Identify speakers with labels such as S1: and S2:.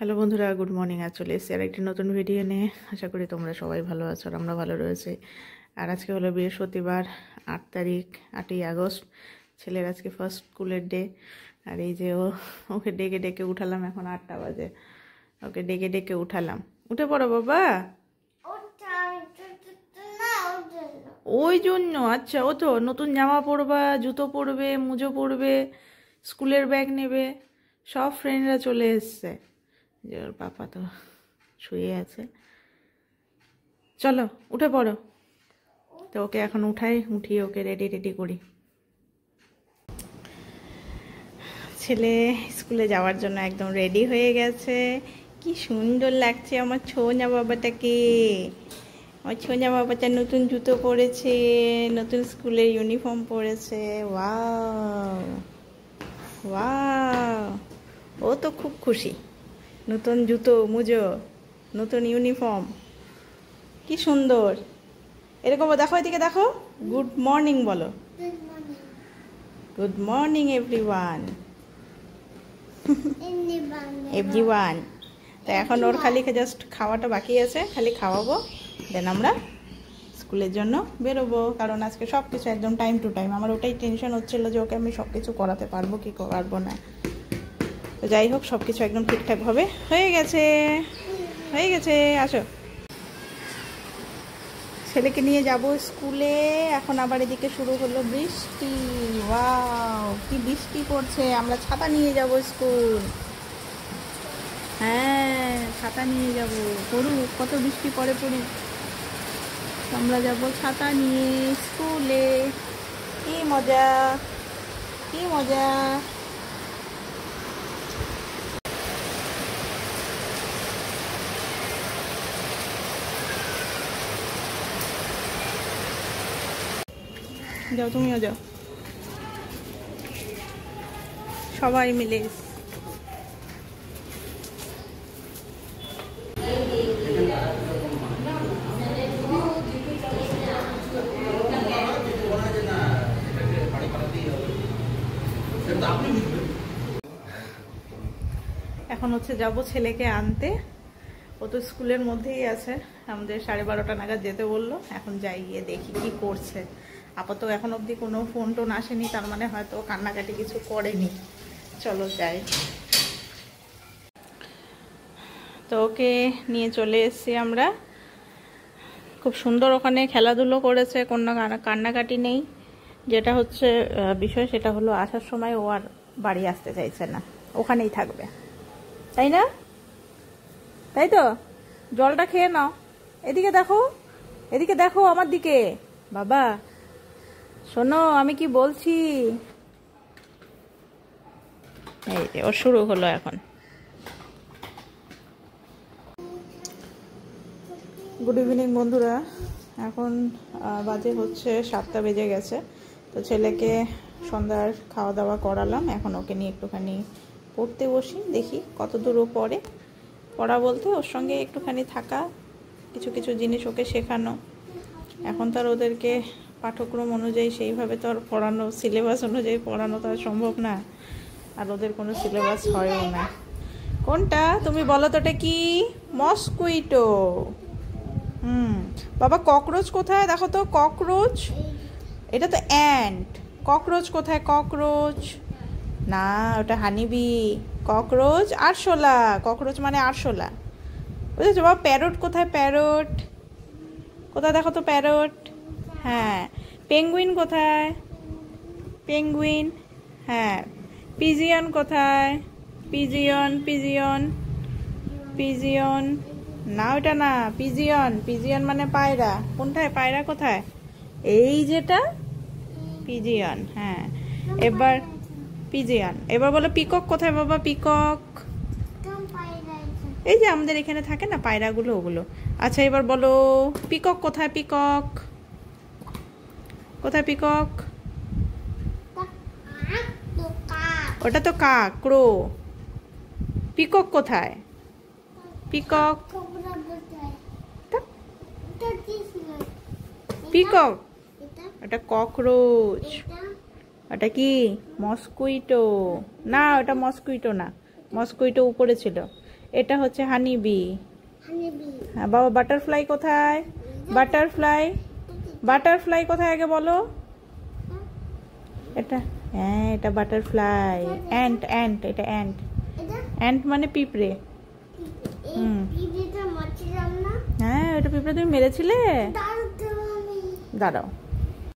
S1: Hello বন্ধুরা, good morning. আজ চলে এসেছি আর একটি নতুন ভিডিও নিয়ে। আশা করি তোমরা সবাই ভালো আছো আর আমরা ভালো রয়েছি। আর আজকে হলো বৃহস্পতিবার, 8 তারিখ, 8ই আগস্ট। ছেলের আজকে ফার্স্ট স্কুলের ডে। আর এই যে ওকে ডেকে ডেকে উঠালাম, এখন 8টা বাজে। ওকে ডেকে ডেকে উঠালাম। উঠে পড়ো বাবা। ওই জন্য আচ্ছা, ও তো নতুন জামা পরবা, জুতো পরবে, মুজো পরবে, স্কুলের ব্যাগ নেবে, সব ফ্রেন্ডরা চলে এসছে। যে ওর পাপা তো শুয়ে আছে। চলো উঠে পড়ো। তো ওকে এখন উঠিয়ে ওকে রেডি করি। ছেলে স্কুলে যাওয়ার জন্য একদম রেডি হয়ে গেছে। কি সুন্দর লাগছে আমার ছোঁয়া বাবাটাকে। আমার ছোঁয়া বাবাটা নতুন জুতো পরেছে, নতুন স্কুলের ইউনিফর্ম পরেছে। ওয়াও ওয়াও, ও তো খুব খুশি। নতুন জুতো মুজো, নতুন ইউনিফর্ম, কি সুন্দর। এরকম দেখো, এদিকে দেখো। গুড মর্নিং বলো। Good morning everyone. এভরিওয়ান। তো এখন ওর খালি জাস্ট খাওয়াটা বাকি আছে, খালি খাওয়াবো, দেন আমরা স্কুলের জন্য বেরোবো। কারণ আজকে সব কিছু একদম টাইম টু টাইম। আমার ওটাই টেনশন হচ্ছিল যে ওকে আমি সব কিছু করাতে পারবো কি পারবো না। তো যাই হোক, সব কিছু একদম ঠিকঠাকভাবে হয়ে গেছে। আসো, ছেলেকে নিয়ে যাব স্কুলে। এখন আবার এদিকে শুরু হলো বৃষ্টি। ওয়াও, কি বৃষ্টি পড়ছে। আমরা ছাতা নিয়ে যাব স্কুল। হ্যাঁ, ছাতা নিয়ে যাব। পড়ুক, কত বৃষ্টি পড়ে। আমরা যাব ছাতা নিয়ে স্কুলে। কি মজা, কি মজা। যাও, তুমিও যাও, সবাই মিলে। এখন হচ্ছে যাব ছেলেকে আনতে। ও তো স্কুলের মধ্যেই আছে। আমাদের 12:30 নাগাদ যেতে বললো। এখন যাই, গিয়ে দেখি কি করছে। আপাতত এখন অবধি কোনো ফোন টোন আসেনি, তার মানে হয়তো কান্নাকাটি কিছু করেনি। চলো যাই। তো ওকে নিয়ে চলে এসেছি আমরা। খুব সুন্দর ওখানে খেলাধুলো করেছে, কোনো কান্নাকাটি নেই। যেটা হচ্ছে বিষয়, সেটা হলো আসার সময় ও আর বাড়ি আসতে চাইছে না, ওখানেই থাকবে, তাই না? তাই তো। জলটা খেয়ে নাও। এদিকে দেখো, এদিকে দেখো আমার দিকে। বাবা শোনো, আমি কি বলছি। এই যে ওর শুরু হলো এখন। গুড ইভিনিং বন্ধুরা। এখন বাজে হচ্ছে 7টা বেজে গেছে। তো ছেলেকে সন্ধ্যার খাওয়া দাওয়া করালাম। এখন ওকে নিয়ে একটুখানি পড়তে বসি, দেখি কত দূর ও পড়ে। পড়া বলতে ওর সঙ্গে একটুখানি থাকা, কিছু কিছু জিনিস ওকে শেখানো। এখন তো আর ওদেরকে পাঠ্যক্রম অনুযায়ী সেইভাবে তো আর পড়ানো, সিলেবাস অনুযায়ী পড়ানো তো আর সম্ভব না। আর ওদের কোনো সিলেবাস হয়ও না। কোনটা তুমি বলো তো, এটা কি? মস্কুইটো। বাবা ককরোচ কোথায় দেখো তো। ককরোচ, এটা তো অ্যান্ট। ককরোচ কোথায়? ককরোচ না, ওটা হানিবি। ককরোচ আরশোলা। ককরোচ মানে আরশোলা, বুঝেছো বাবা? প্যারট কোথায়? প্যারট কোথায় দেখো তো। প্যারট, হ্যাঁ। পেঙ্গুইন কোথায়? পেঙ্গুইন, হ্যাঁ। পিজিয়ন কোথায়? পিজিয়ন, পিজিয়ন, পিজিয়ন না, ওটা না। পিজিয়ন, পিজিয়ন মানে পায়রা। কোনটায় পায়রা? কোথায়? এই যেটা পিজিয়ন, হ্যাঁ। এবার পিজিয়ন। এবার বলো পিকক কোথায় বাবা? পিকক, এই যে আমাদের এখানে থাকে না পায়রাগুলো, ওগুলো। আচ্ছা এবার বলো পিকক কোথায়? পিকক কোথায়? পিকক, ওটা তো কাক, ক্রো। পিকক কোথায়? পিকক, পিকক, ওটা ককরোচ। ওটা কি? মস্কুইটো না, ওটা মস্কুইটো না। মস্কুইটো উপরে ছিল। এটা হচ্ছে হানি বি। হ্যাঁ বাবা, বাটারফ্লাই কোথায়? বাটারফ্লাই, বাটারফ্লাই কোথায় আগে বলো? এটা, হ্যাঁ এটা বাটারফ্লাই। অ্যান্ট, অ্যান্ট, এটা অ্যান্ট। অ্যান্ট মানে পিঁপড়ে। হ্যাঁ, এটা পিঁপড়ে তুমি মেরেছিলে? দাঁড়াও।